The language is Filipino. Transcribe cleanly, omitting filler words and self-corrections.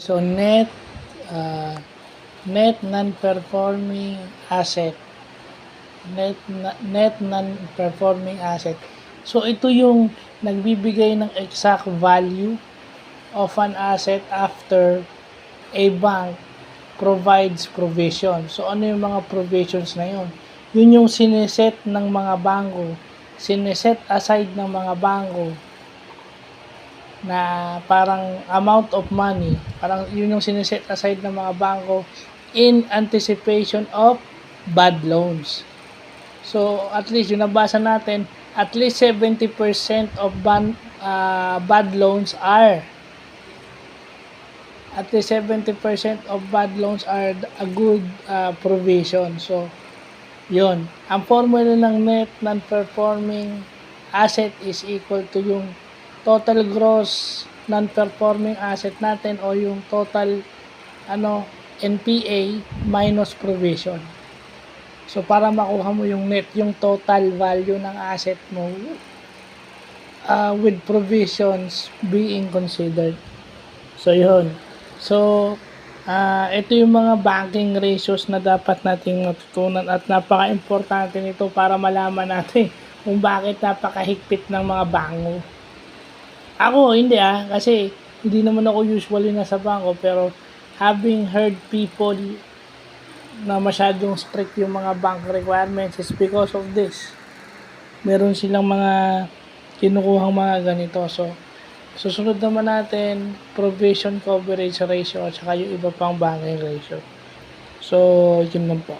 So, uh, net non-performing asset. Net non-performing asset. So, ito yung nagbibigay ng exact value of an asset after a bank provides provision. So, ano yung mga provisions na yun? Yun yung sineset ng mga bangko, sineset aside ng mga bangko na parang amount of money, parang yun yung sineset aside ng mga bangko in anticipation of bad loans. So, at least, yung nabasa natin, at least 70% of bad loans are a good provision. So, yun. Ang formula ng net non-performing asset is equal to yung total gross non-performing asset natin o yung total NPA minus provision. So, para makuha mo yung net, yung total value ng asset mo with provisions being considered. So, yun. So, ito yung mga banking ratios na dapat nating matutunan at napaka-importante nito para malaman natin kung bakit napakahigpit ng mga bangko. Ako, hindi kasi hindi naman ako usually nasa bangko, pero having heard people na masyadong strict yung mga bank requirements is because of this. Meron silang mga kinukuhang mga ganito. So, susunod naman natin, provision coverage ratio at saka yung iba pang banking ratio. So, yun lang po.